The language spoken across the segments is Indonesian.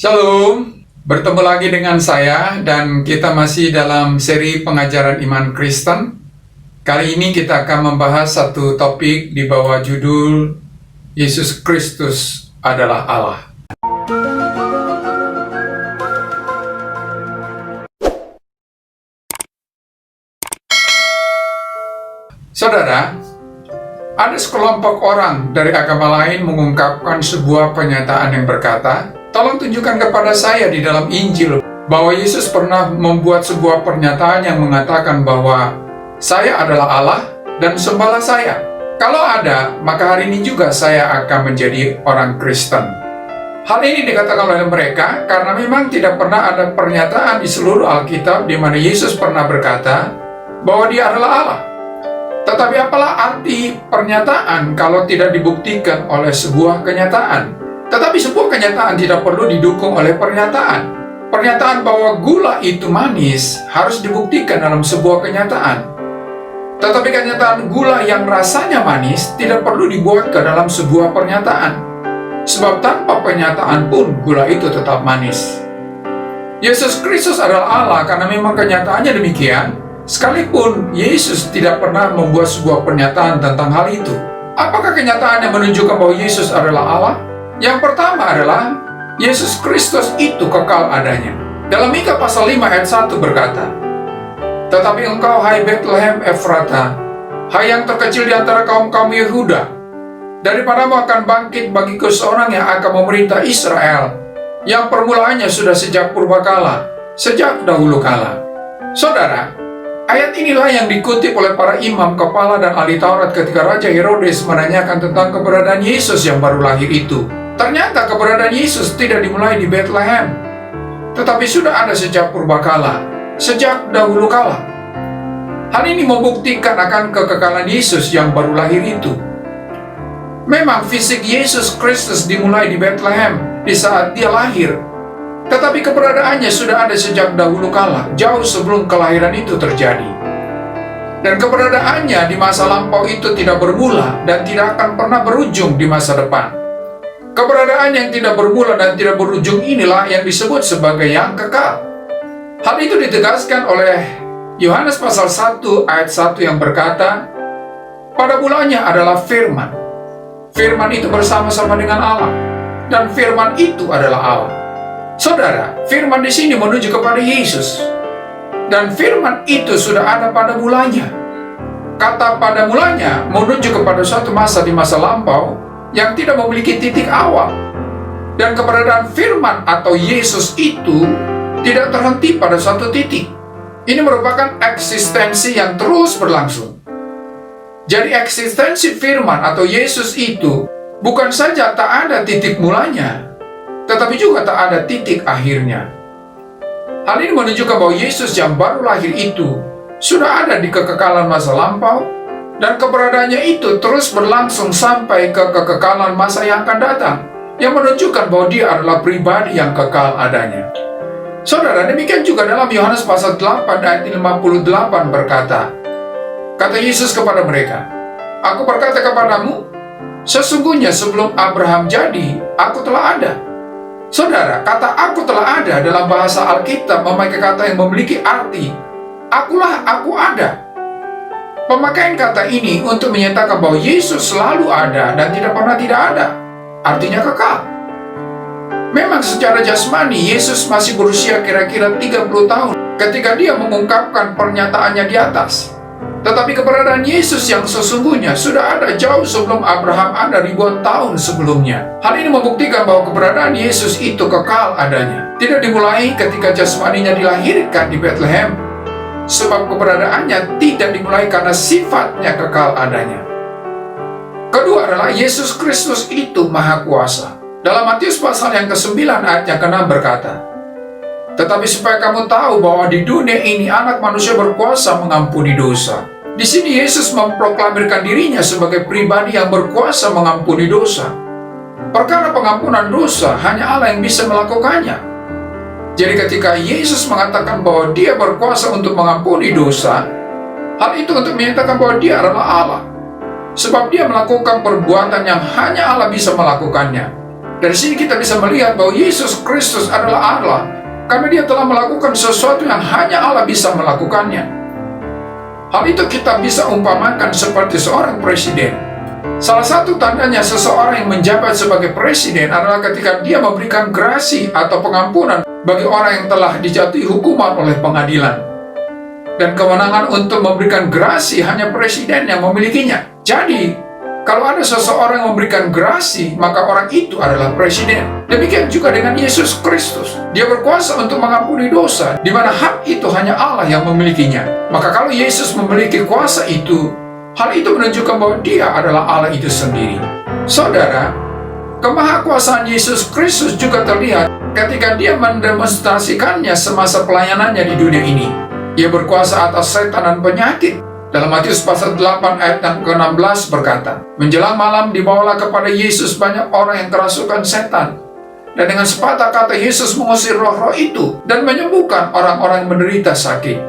Shalom, bertemu lagi dengan saya dan kita masih dalam seri pengajaran iman Kristen. Kali ini kita akan membahas satu topik di bawah judul Yesus Kristus adalah Allah. Saudara, ada sekelompok orang dari agama lain mengungkapkan sebuah pernyataan yang berkata, tolong tunjukkan kepada saya di dalam Injil bahwa Yesus pernah membuat sebuah pernyataan yang mengatakan bahwa saya adalah Allah dan sembahlah saya. Kalau ada, maka hari ini juga saya akan menjadi orang Kristen. Hal ini dikatakan oleh mereka karena memang tidak pernah ada pernyataan di seluruh Alkitab di mana Yesus pernah berkata bahwa dia adalah Allah. Tetapi apalah arti pernyataan kalau tidak dibuktikan oleh sebuah kenyataan? Tetapi sebuah kenyataan tidak perlu didukung oleh pernyataan. Pernyataan bahwa gula itu manis harus dibuktikan dalam sebuah kenyataan. Tetapi kenyataan gula yang rasanya manis tidak perlu dibuat ke dalam sebuah pernyataan. Sebab tanpa pernyataan pun gula itu tetap manis. Yesus Kristus adalah Allah karena memang kenyataannya demikian. Sekalipun Yesus tidak pernah membuat sebuah pernyataan tentang hal itu. Apakah kenyataan yang menunjukkan bahwa Yesus adalah Allah? Yang pertama adalah Yesus Kristus itu kekal adanya. Dalam Mika pasal 5 ayat 1 berkata, tetapi engkau hai Bethlehem Efrata, hai yang terkecil di antara kaum-kaum Yehuda, daripadamu akan bangkit bagiku seorang yang akan memerintah Israel, yang permulaannya sudah sejak purbakala, sejak dahulu kala. Saudara, ayat inilah yang dikutip oleh para imam, kepala, dan ahli Taurat ketika Raja Herodes menanyakan tentang keberadaan Yesus yang baru lahir itu. Ternyata keberadaan Yesus tidak dimulai di Bethlehem, tetapi sudah ada sejak purbakala, sejak dahulu kala. Hal ini membuktikan akan kekekalan Yesus yang baru lahir itu. Memang fisik Yesus Kristus dimulai di Bethlehem di saat dia lahir, tetapi keberadaannya sudah ada sejak dahulu kala, jauh sebelum kelahiran itu terjadi. Dan keberadaannya di masa lampau itu tidak bermula dan tidak akan pernah berujung di masa depan. Keberadaan yang tidak bermula dan tidak berujung inilah yang disebut sebagai yang kekal. Hal itu ditegaskan oleh Yohanes pasal 1 ayat 1 yang berkata, pada mulanya adalah firman. Firman itu bersama-sama dengan Allah, dan firman itu adalah Allah. Saudara, firman di sini menuju kepada Yesus. Dan firman itu sudah ada pada mulanya. Kata pada mulanya menuju kepada suatu masa di masa lampau yang tidak memiliki titik awal. Dan keberadaan firman atau Yesus itu tidak terhenti pada suatu titik. Ini merupakan eksistensi yang terus berlangsung. Jadi eksistensi firman atau Yesus itu bukan saja tak ada titik mulanya, tetapi juga tak ada titik akhirnya. Hal ini menunjukkan bahwa Yesus yang baru lahir itu sudah ada di kekekalan masa lampau, dan keberadaannya itu terus berlangsung sampai ke kekekalan masa yang akan datang, yang menunjukkan bahwa dia adalah pribadi yang kekal adanya. Saudara, demikian juga dalam Yohanes pasal 8 ayat 58 berkata, kata Yesus kepada mereka, aku berkata kepadamu, sesungguhnya sebelum Abraham jadi, aku telah ada. Saudara, kata aku telah ada dalam bahasa Alkitab memakai kata yang memiliki arti, akulah aku ada. Pemakaian kata ini untuk menyatakan bahwa Yesus selalu ada dan tidak pernah tidak ada, artinya kekal. Memang secara jasmani Yesus masih berusia kira-kira 30 tahun ketika dia mengungkapkan pernyataannya di atas. Tetapi keberadaan Yesus yang sesungguhnya sudah ada jauh sebelum Abraham ada ribuan tahun sebelumnya. Hal ini membuktikan bahwa keberadaan Yesus itu kekal adanya. Tidak dimulai ketika jasmaninya dilahirkan di Bethlehem, sebab keberadaannya tidak dimulai karena sifatnya kekal adanya. Kedua adalah Yesus Kristus itu Maha Kuasa. Dalam Matius pasal yang ke-9 ayat yang ke-6 berkata, tetapi supaya kamu tahu bahwa di dunia ini anak manusia berkuasa mengampuni dosa. Di sini Yesus memproklamirkan dirinya sebagai pribadi yang berkuasa mengampuni dosa. Perkara pengampunan dosa hanya Allah yang bisa melakukannya. Jadi ketika Yesus mengatakan bahwa dia berkuasa untuk mengampuni dosa, hal itu untuk menyatakan bahwa dia adalah Allah. Sebab dia melakukan perbuatan yang hanya Allah bisa melakukannya. Dari sini kita bisa melihat bahwa Yesus Kristus adalah Allah, karena Dia telah melakukan sesuatu yang hanya Allah bisa melakukannya. Hal itu kita bisa umpamakan seperti seorang presiden. Salah satu tandanya seseorang yang menjabat sebagai presiden adalah ketika dia memberikan grasi atau pengampunan bagi orang yang telah dijatuhi hukuman oleh pengadilan. Dan kewenangan untuk memberikan grasi hanya presiden yang memilikinya. Jadi, kalau ada seseorang yang memberikan grasi, maka orang itu adalah presiden. Demikian juga dengan Yesus Kristus. Dia berkuasa untuk mengampuni dosa, di mana hak itu hanya Allah yang memilikinya. Maka kalau Yesus memiliki kuasa itu, hal itu menunjukkan bahwa Dia adalah Allah itu sendiri. Saudara, kemahakuasaan Yesus Kristus juga terlihat ketika Dia mendemonstrasikannya semasa pelayanannya di dunia ini. Ia berkuasa atas setan dan penyakit. Dalam Matius pasal 8 ayat yang ke-16 berkata, menjelang malam dibawalah kepada Yesus banyak orang yang kerasukan setan. Dan dengan sepatah kata Yesus mengusir roh-roh itu dan menyembuhkan orang-orang yang menderita sakit.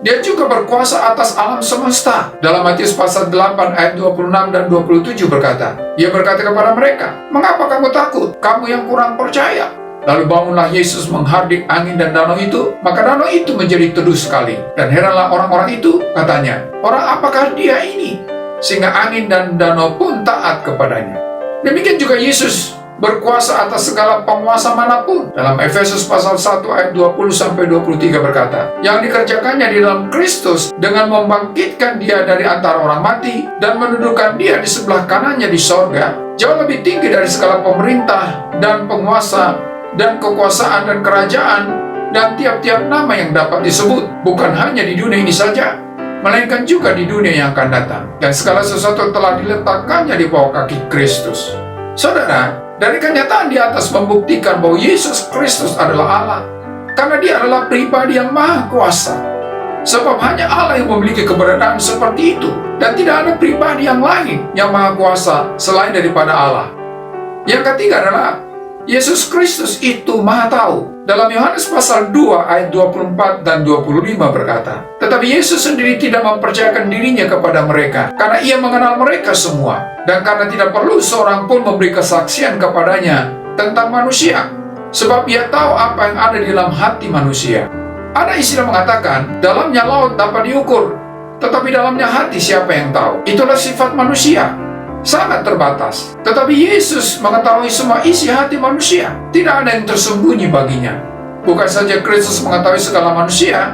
Dia juga berkuasa atas alam semesta. Dalam Matius pasal 8 ayat 26 dan 27 berkata, Ia berkata kepada mereka, mengapa kamu takut? Kamu yang kurang percaya. Lalu bangunlah Yesus menghardik angin dan danau itu, maka danau itu menjadi teduh sekali. Dan heranlah orang-orang itu, katanya, orang apakah Dia ini? Sehingga angin dan danau pun taat kepadanya. Demikian juga Yesus berkuasa atas segala penguasa manapun. Dalam Efesus pasal 1 ayat 20-23 berkata, yang dikerjakannya di dalam Kristus dengan membangkitkan Dia dari antara orang mati dan menundukkan Dia di sebelah kanannya di sorga, jauh lebih tinggi dari segala pemerintah dan penguasa dan kekuasaan dan kerajaan dan tiap-tiap nama yang dapat disebut, bukan hanya di dunia ini saja, melainkan juga di dunia yang akan datang. Dan segala sesuatu telah diletakkannya di bawah kaki Kristus. Saudara, dari kenyataan di atas membuktikan bahwa Yesus Kristus adalah Allah, karena Dia adalah pribadi yang maha kuasa. Sebab hanya Allah yang memiliki keberadaan seperti itu, dan tidak ada pribadi yang lain yang maha kuasa selain daripada Allah. Yang ketiga adalah Yesus Kristus itu maha tahu. Dalam Yohanes pasal 2 ayat 24 dan 25 berkata, tetapi Yesus sendiri tidak mempercayakan dirinya kepada mereka, karena Ia mengenal mereka semua, dan karena tidak perlu seorang pun memberi kesaksian kepadanya tentang manusia, sebab Ia tahu apa yang ada di dalam hati manusia. Ada istilah mengatakan, dalamnya laut dapat diukur, tetapi dalamnya hati siapa yang tahu? Itulah sifat manusia, sangat terbatas. Tetapi Yesus mengetahui semua isi hati manusia. Tidak ada yang tersembunyi baginya. Bukan saja Kristus mengetahui segala manusia,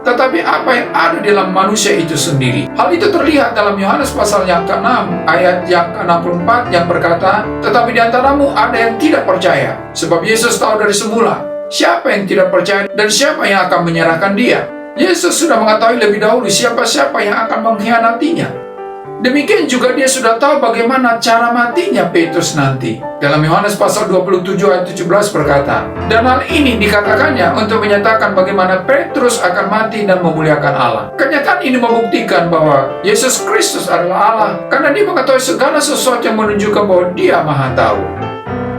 tetapi apa yang ada di dalam manusia itu sendiri. Hal itu terlihat dalam Yohanes pasal yang ke-6 ayat yang ke-64 yang berkata, tetapi di antaramu ada yang tidak percaya, sebab Yesus tahu dari semula siapa yang tidak percaya dan siapa yang akan menyerahkan Dia. Yesus sudah mengetahui lebih dahulu siapa-siapa yang akan mengkhianatinya. Demikian juga Dia sudah tahu bagaimana cara matinya Petrus nanti. Dalam Yohanes pasal 27 ayat 17 berkata, dan hal ini dikatakannya untuk menyatakan bagaimana Petrus akan mati dan memuliakan Allah. Kenyataan ini membuktikan bahwa Yesus Kristus adalah Allah, karena Dia mengetahui segala sesuatu yang menunjukkan bahwa Dia maha tahu.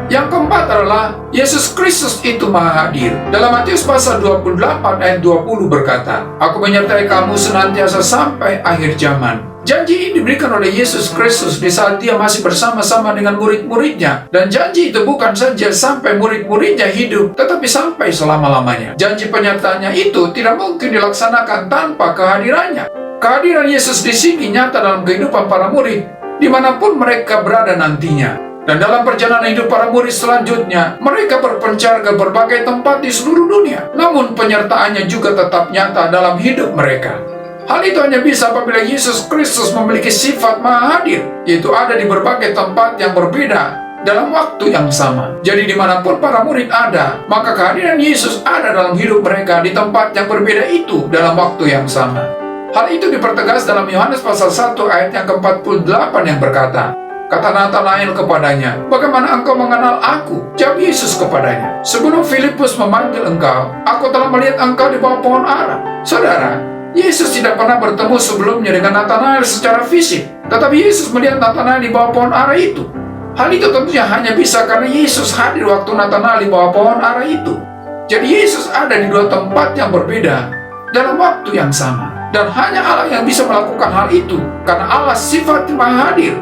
Yang keempat adalah Yesus Kristus itu maha hadir. Dalam Matius pasal 28 ayat 20 berkata, aku menyertai kamu senantiasa sampai akhir zaman. Janji ini diberikan oleh Yesus Kristus di saat Dia masih bersama-sama dengan murid-muridnya. Dan janji itu bukan saja sampai murid-muridnya hidup, tetapi sampai selama-lamanya. Janji penyertaannya itu tidak mungkin dilaksanakan tanpa kehadirannya. Kehadiran Yesus di sini nyata dalam kehidupan para murid, dimanapun mereka berada nantinya. Dan dalam perjalanan hidup para murid selanjutnya, mereka berpencar ke berbagai tempat di seluruh dunia. Namun penyertaannya juga tetap nyata dalam hidup mereka. Hal itu hanya bisa apabila Yesus Kristus memiliki sifat maha hadir, yaitu ada di berbagai tempat yang berbeda dalam waktu yang sama. Jadi dimanapun para murid ada, maka kehadiran Yesus ada dalam hidup mereka di tempat yang berbeda itu dalam waktu yang sama. Hal itu dipertegas dalam Yohanes pasal 1 ayat yang ke-48 yang berkata, kata Natanael kepadanya, bagaimana engkau mengenal aku? Jawab Yesus kepadanya, sebelum Filipus memanggil engkau, aku telah melihat engkau di bawah pohon ara. Saudara, Yesus tidak pernah bertemu sebelumnya dengan Natanael secara fisik, tetapi Yesus melihat Natanael di bawah pohon ara itu. Hal itu tentunya hanya bisa karena Yesus hadir waktu Natanael di bawah pohon ara itu. Jadi Yesus ada di dua tempat yang berbeda dalam waktu yang sama. Dan hanya Allah yang bisa melakukan hal itu, karena Allah sifat maha hadir.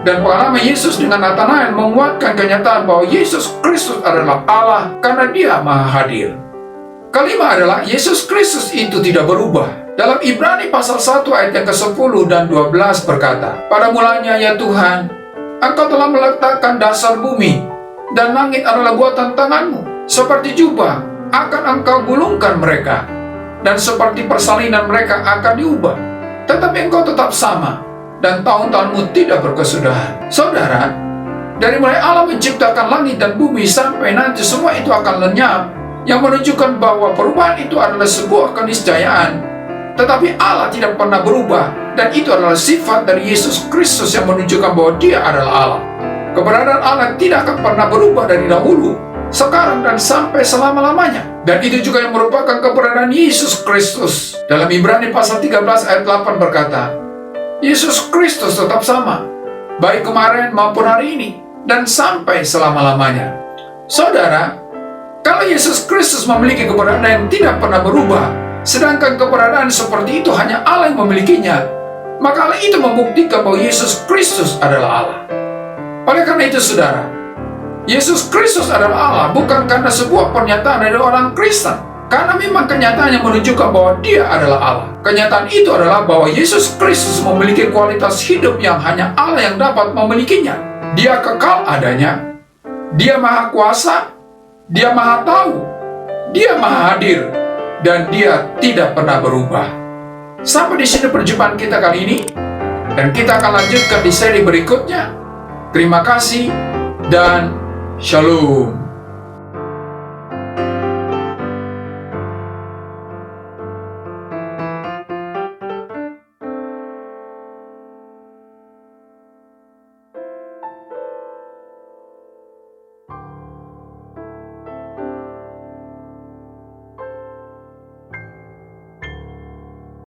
Dan pengalaman Yesus dengan Nathanael menguatkan kenyataan bahwa Yesus Kristus adalah Allah karena Dia Maha Hadir. Kelima adalah Yesus Kristus itu tidak berubah. Dalam Ibrani pasal 1 ayat yang ke-10 dan 12 berkata, "Pada mulanya ya Tuhan, Engkau telah meletakkan dasar bumi, dan langit adalah buatan tanganmu. Seperti jubah akan Engkau gulungkan mereka, dan seperti persalinan mereka akan diubah. Tetapi Engkau tetap sama, dan tahun-tahunmu tidak berkesudahan." Saudara, dari mulai Allah menciptakan langit dan bumi sampai nanti semua itu akan lenyap, yang menunjukkan bahwa perubahan itu adalah sebuah keniscayaan. Tetapi Allah tidak pernah berubah, dan itu adalah sifat dari Yesus Kristus yang menunjukkan bahwa Dia adalah Allah. Keberadaan Allah tidak akan pernah berubah dari dahulu, sekarang, dan sampai selama-lamanya. Dan itu juga yang merupakan keberadaan Yesus Kristus. Dalam Ibrani pasal 13 ayat 8 berkata, Yesus Kristus tetap sama, baik kemarin maupun hari ini, dan sampai selama-lamanya. Saudara, kalau Yesus Kristus memiliki keberadaan yang tidak pernah berubah, sedangkan keberadaan seperti itu hanya Allah yang memilikinya, maka hal itu membuktikan bahwa Yesus Kristus adalah Allah. Oleh karena itu, saudara, Yesus Kristus adalah Allah bukan karena sebuah pernyataan dari orang Kristen, karena memang kenyataannya menunjukkan bahwa Dia adalah Allah. Kenyataan itu adalah bahwa Yesus Kristus memiliki kualitas hidup yang hanya Allah yang dapat memilikinya. Dia kekal adanya, Dia maha kuasa, Dia maha tahu, Dia maha hadir, dan Dia tidak pernah berubah. Sampai di sini perjumpaan kita kali ini, dan kita akan lanjutkan di seri berikutnya. Terima kasih dan Shalom.